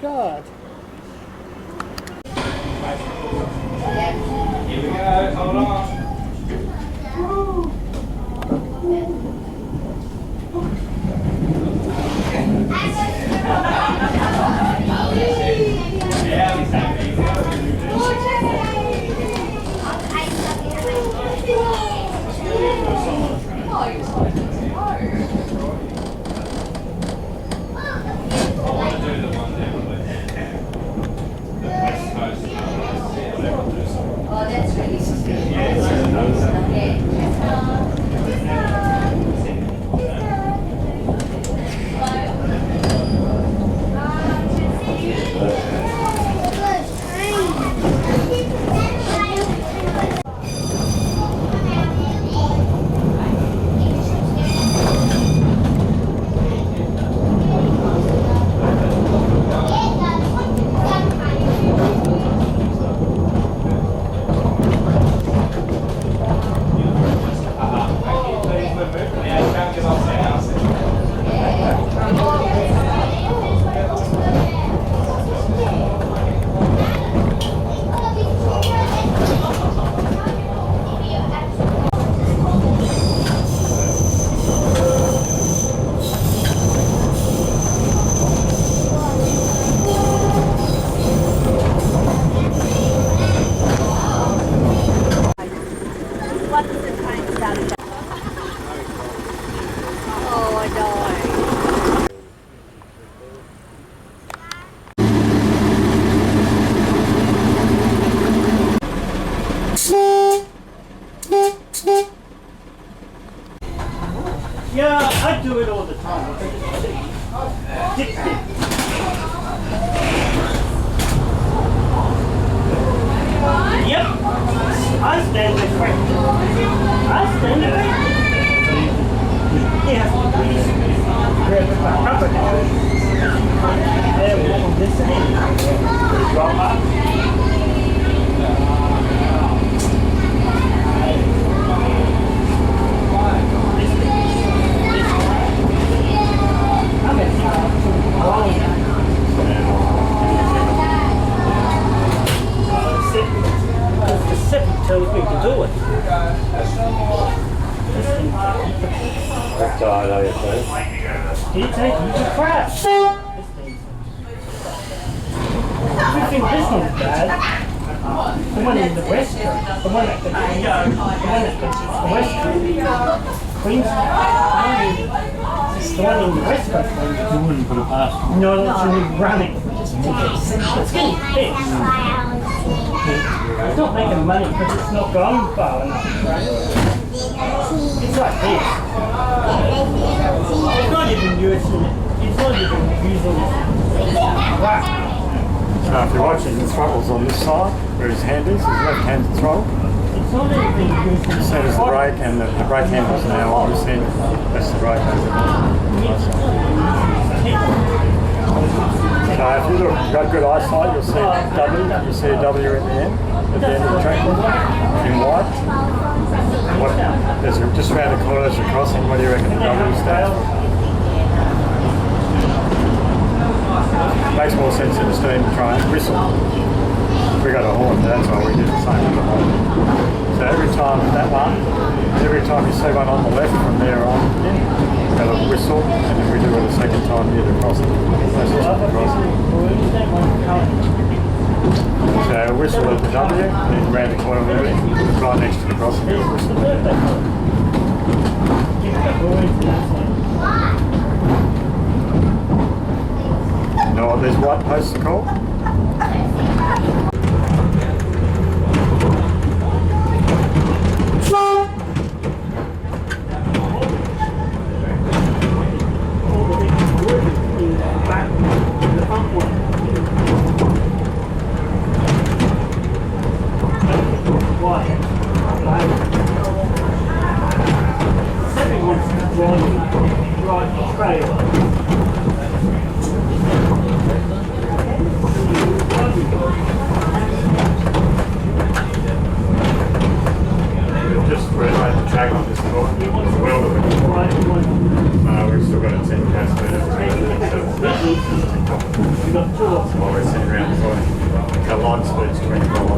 God. Here we go, hold on. Yeah, I do it all the time. Yep. I stand the correct. I stand the correct. Yeah. Grab it back up again. There we go. This end. Drop up. Tells me to do it. That's all I know you say. He takes the crap. You think this one's bad? The one in the west coast, the one at the west coast, Queensland. It's the one in the west coast. You wouldn't put it past them. No, it's really running. It's getting fixed. It's not making money because it's not going far enough. It's like this. It's not even using it. It's not even using it. Wow. So if you're watching, the throttle's on this side, where his hand is, his left hand's throttle. It's not even using it. So does the brake, and the brake handle's now on this end. That's the brake So if you look, you've got good eyesight, you'll see W, you see a W at the end of the track in white. There's just around the corner, there's a crossing. What do you reckon the W stands for? Makes more sense in the steam train whistle. We got a horn, that's why we did the same with the horn. So every time you see one on the left from there on in, we've got a whistle, and then we do it a second time near the crossing. So a whistle at the W, then round the corner a little bit, right next to the crossing. You know what these white posts are called? line speed's 24.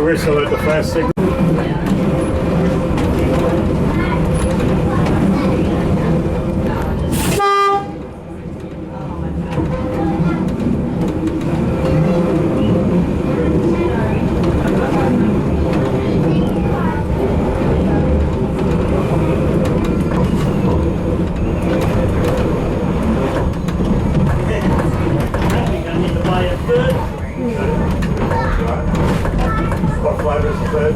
Whistle at the first signal. What flavour is the third?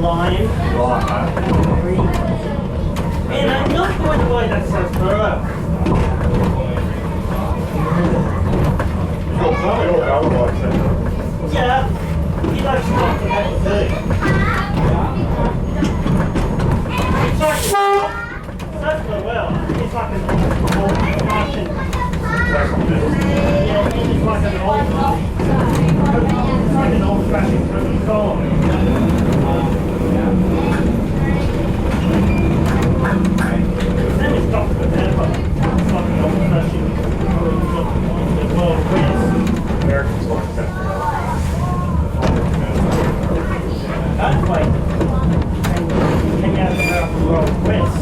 Lime. And I'm not going to buy that sauce for her. Yeah, he likes not to have it too. It's like, that's not well. It's like an old Martian. Yeah, it's like an old it's like an old-fashioned Coca-Cola. Then it's Dr. Pepper. It's like an old-fashioned Coca-Cola. Americans like pepper. That's like came out of the World West.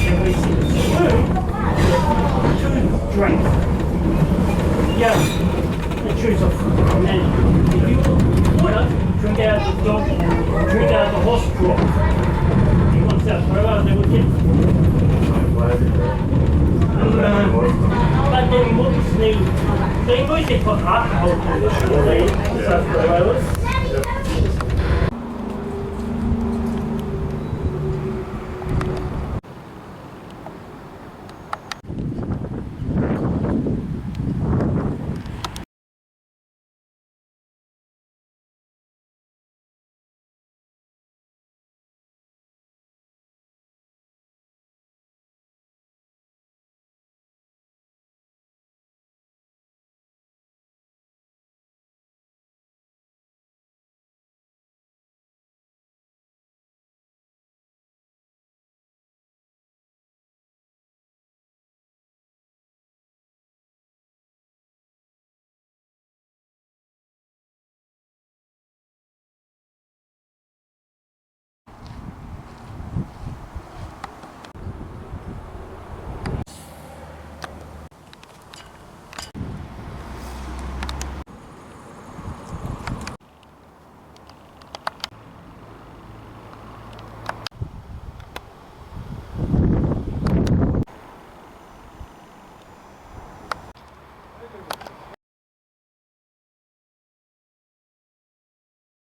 And we see the two drinks. Yeah, the choose of many. If you water, drink out the dog, drink out the horse trough. He wants that forever, they would get. But then he wouldn't sneeze. So he goes there for alcohol, so